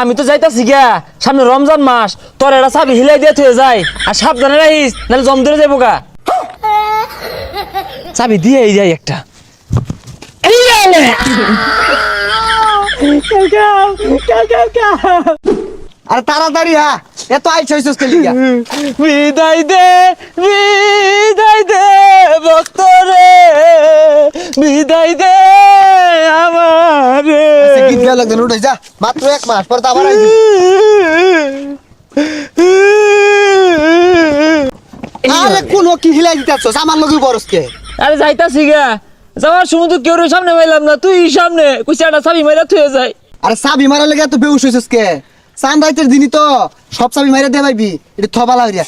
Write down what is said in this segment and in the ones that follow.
আমি তো যাইতাছি গা, সামনে রমজান মাস, তোর এটা চাবি হিলাই দিয়ে থয়ে যায়, আর সাবধানে রাখিস নাহলে জম ধরে যাবো গা। চাবি দিয়ে যাই একটা। আরে তাড়াতাড়ি হ্যাঁ, এত আইস হইছস কে লিগা? বিদায় দে ভক্ত রে, বিদায় দে আমারে। গীত গাওয়া লাগবে, উঠে যা, মাত্র 1 মাস পর তো আবার আইবি। আরে কোন কি হিলাই দিতাছস আমার লগে বরস কে? আরে যাইতাছি গা, যাওয়ার সময় তো কেউ সামনে পাইলাম না, তুই সামনে কুইসাটা চাবি মাইরা থয়ে যায়। আরে চাবি মারার লেগে এত বেউস হইছস কে? চান রাইতের দিনই তো সব চাবি মাইরা দে পাইবি, এটা থবা লাগিয়া।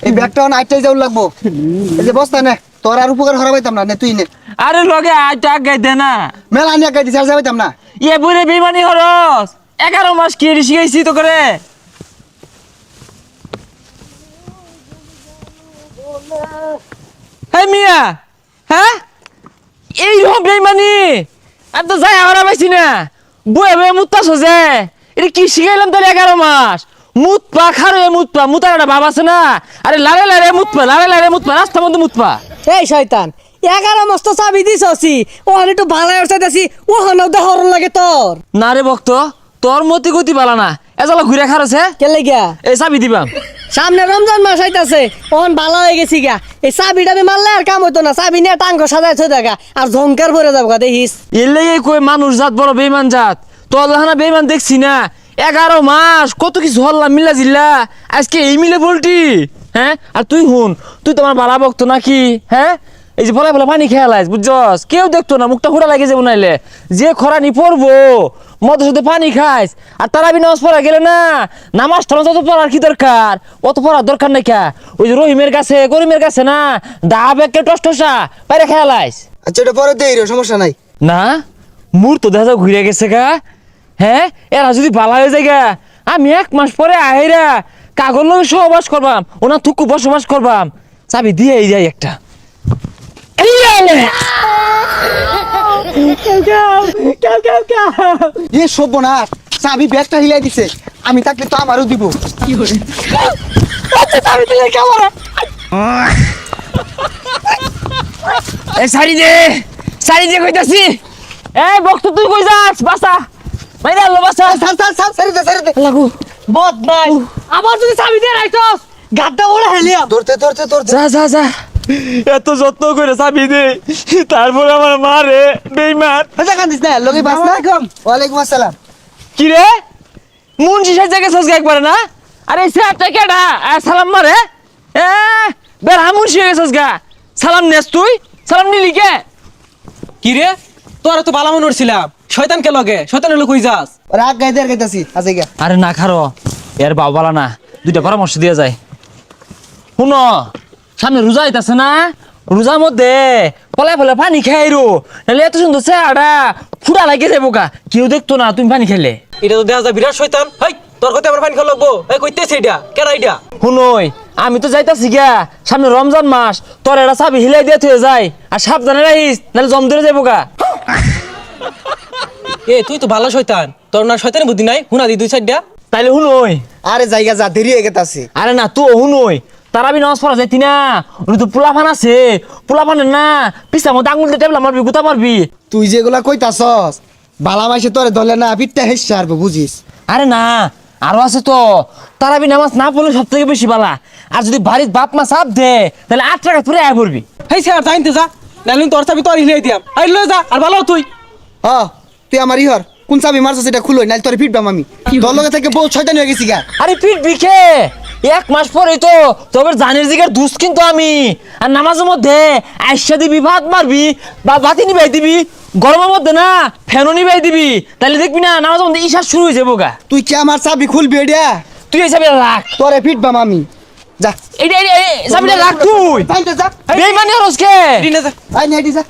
এই ব্যাগটা নাইটটাই যাও লাগবো। এই যে বস্তা নে, তোর আর উপকার হরাবাইতাম না, নে তুই নে। আরে লগে আজ আগাই দে না, মেলা নিয়ে গাইতে চার যাবাইতাম না। ইয়ে বলে বেমানি হরস, 11 মাস কি শিখাইছি তো করে। হ্যাঁ মিয়া, হ্যাঁ এইরকম বেমানি আমি তো যাই হারা পাইছি না। বয়ে বয়ে মুত্তা সোজে, এটা কি শিখাইলাম তাহলে 11 মাস? মুতপা খারে মুতপা, মুতার একটা ভাব আছে না। আরে লারে লারে মুতপা, লারে লারে মুতপা, রাস্তা মধ্যে মুতপা। এই শয়তান, 11 মস্ত চাবি দিছছি, ওখানে একটু ভালো চাইতেছি, ওখানেও দেহর লাগে তোর। না রে ভক্ত, তোর মতি গতি বালা না, এজালা ঘুরে খারছে। কে লাগিয়া? এই চাবি দিবাম। সামনে রমজান মাস আইতাছে, ওখান ভালো হয়ে গেছি গা। এই চাবি টাবি মারলে আর কাম হইতো না, চাবি নিয়ে টাঙ্গ সাজাই থই দেখা আর ঝংকার ভরে যাবো দেখিস। এর লেগে কই মানুষ জাত বড় বেইমান জাত, তোর লাহানা বেইমান দেখছি না। 11 মাস কত কিছু হল্লা মিল্লা জিল্লা, আজকে এই মিলে বলটি। হ্যাঁ আর তুই হুন, তুই তোমার বালা বকতো নাকি? হ্যাঁ এই যে বলা বলা পানি খেয়ালাইস, বুঝছস? কেউ দেখতো না, মুখটা ফোড়া লাগে যাবো নাইলে। যে খরানি পড়বো মদের সাথে পানি খাইস, আর তারাবি নামাজ পড়া গেলে না, নামাজ টামাজ অত পড়ার কি দরকার? অত পড়ার দরকার নাই কা। ওই যে রহিমের কাছে করিমের কাছে না, ডাব একে টসটসা বাইরে খেয়ালাইস। আচ্ছা এটা পরে দেই রে, সমস্যা নাই। না মুর তো দেখা ঘুরে গেছে গা। হ্যাঁ এরা যদি বালা হয়ে যায় গা, আমি 1 মাস পরে আহেরা কাগজ লগে সহবাস করবাম, ওনা থুকু বসবাস করবাম। চাবি দিয়ে যাই একটা। এ সর্বনাশ, চাবি ব্যাগটা হিলাই দিছে। আমি থাকলে তো আমারও দিব। এই সারি দে কইতাছি। এই বক্ত তুই কই যাস? বাসা মাইরা আলো বাসা। ছাড় ছাড় ছাড়, ছেড়ে দে ছেড়ে দে। লাগু বদ নাই, আবার যদি চাবি দিয়ে রাখছস গাড্ডা ওরা হেলিয়া। ধরতে ধরতে ধরতে। যা যা যা, এত যত্ন করে চাবি দে, তারপরে আমার মা রে বেইমান। আচ্ছা কান্দিস না, লগি বাস না। ওয়ালাইকুম আসসালাম। কি রে মুন্সি সাজা গেছস একবারে না? আরে স্যারটা কেডা সালাম মারে? এ বেড়া মুন্সি গেছস গা, সালাম নেস তুই? সালাম নিলি কে? কি রে, তোরা তো বালা মনে করছিলাম, শয়তান কে লগে? শয়তান হলো কই যাস? রাগ গাইতে আর গাইতাছি আজকে গা। আরে না খারো, এর বাবালা না, দুইটা পরামর্শ দিয়ে যায়। শুনো সামনে রোজা আইতাছে না, রোজার মধ্যে পলায় পলায় পানি খাইরো, নাহলে এত সুন্দর চেহারা ফুটা লাগে যাবো গা, কেউ দেখতো না তুমি পানি খেলে। এটা তো দেখা যায় বিরাট শয়তান। হাই তোর কথা আমার পানি খাওয়া লাগবো? এই কইতেছে এটা কেডা এটা? শুনই আমি তো যাইতাছি গা, সামনে রমজান মাস, তোর এটা চাবি হিলাই দিয়ে থয়ে যায়, আর সাবধানে রাখিস নাহলে জম ধরে যাবো গা। এ তুই তো ভালো শয়তান, তোর না শয়তানি বুদ্ধি নাই? হুনা দি 2-4টা। তাইলে শুনই। আরে জায়গা যা, দেরি হয়ে গেতাছে। আরে না তো শুনই, তারাবি নামাজ পড়া যাইতি না, ওই তো পোলাফান আছে, পোলাফানের না পিছার মধ্যে আঙুল দিয়ে টেবলা মারবি, গুতা মারবি। তুই যেগুলা কইতাছস বালা মাইসে তোরে ধরলে না পিঠটা হেসে আরবো, বুঝিস? আরে না আরো আছে তো, তারাবি নামাজ না পড়লে সব থেকে বেশি বালা। আর যদি বাড়ির বাপ মা চাপ দে তাহলে 8 টাকা পরে আয় পড়বি। হেই স্যার জানতে যা, নাইলে তোর চাবি তোর হিলাই দিয়াম। আই লয়ে যা, আর ভালো তুই। তুই আমার ইহর কোন চাবি মারছস এটা খুলই, নাইলে তোরে পিটবাম আমি। তোর লগে থেকে বহুত শয়তানি হয়ে গেছি গা। আরে পিট বিখে 1 মাস পরেই তো তবে জানির জিগার দুস কিন্তু আমি। আর নামাজের মধ্যে আইসা দিবি, ভাত মারবি বা বাতি নিবাই দিবি, গরমের মধ্যে না ফ্যানও নিবাই দিবি, তাহলে দেখবি না নামাজের মধ্যে ঈশা শুরু হয়ে যাবো গা। তুই কি আমার চাবি খুলবি এটা? তুই এই চাবিটা রাখ, তোরে পিটবাম আমি। যা এইটা চাবিটা রাখ তুই। যাইতে যা। বেইমানি হরসকে দিনে যা। আই নাইটি যা।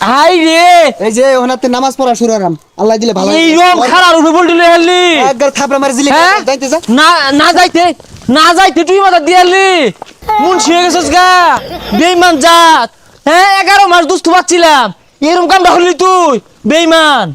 হাই রে, এই যে ওনাতে নামাজ পড়া শুরু হলাম, আল্লাহ দিলে ভালো। এই রকম খারাপ উপরে বলতে হেললি একবার থাপড়া মারি দিলি। হ্যাঁ? যাইতে যা। না না যাইতে তুই মাথা দিয়ালি মুন্সি হয়ে গেছিস গা, বেইমান জাত। হ্যাঁ 11 মাস দুস্থ পাচ্ছিলাম, এরকম কামটা হলি তুই বেইমান।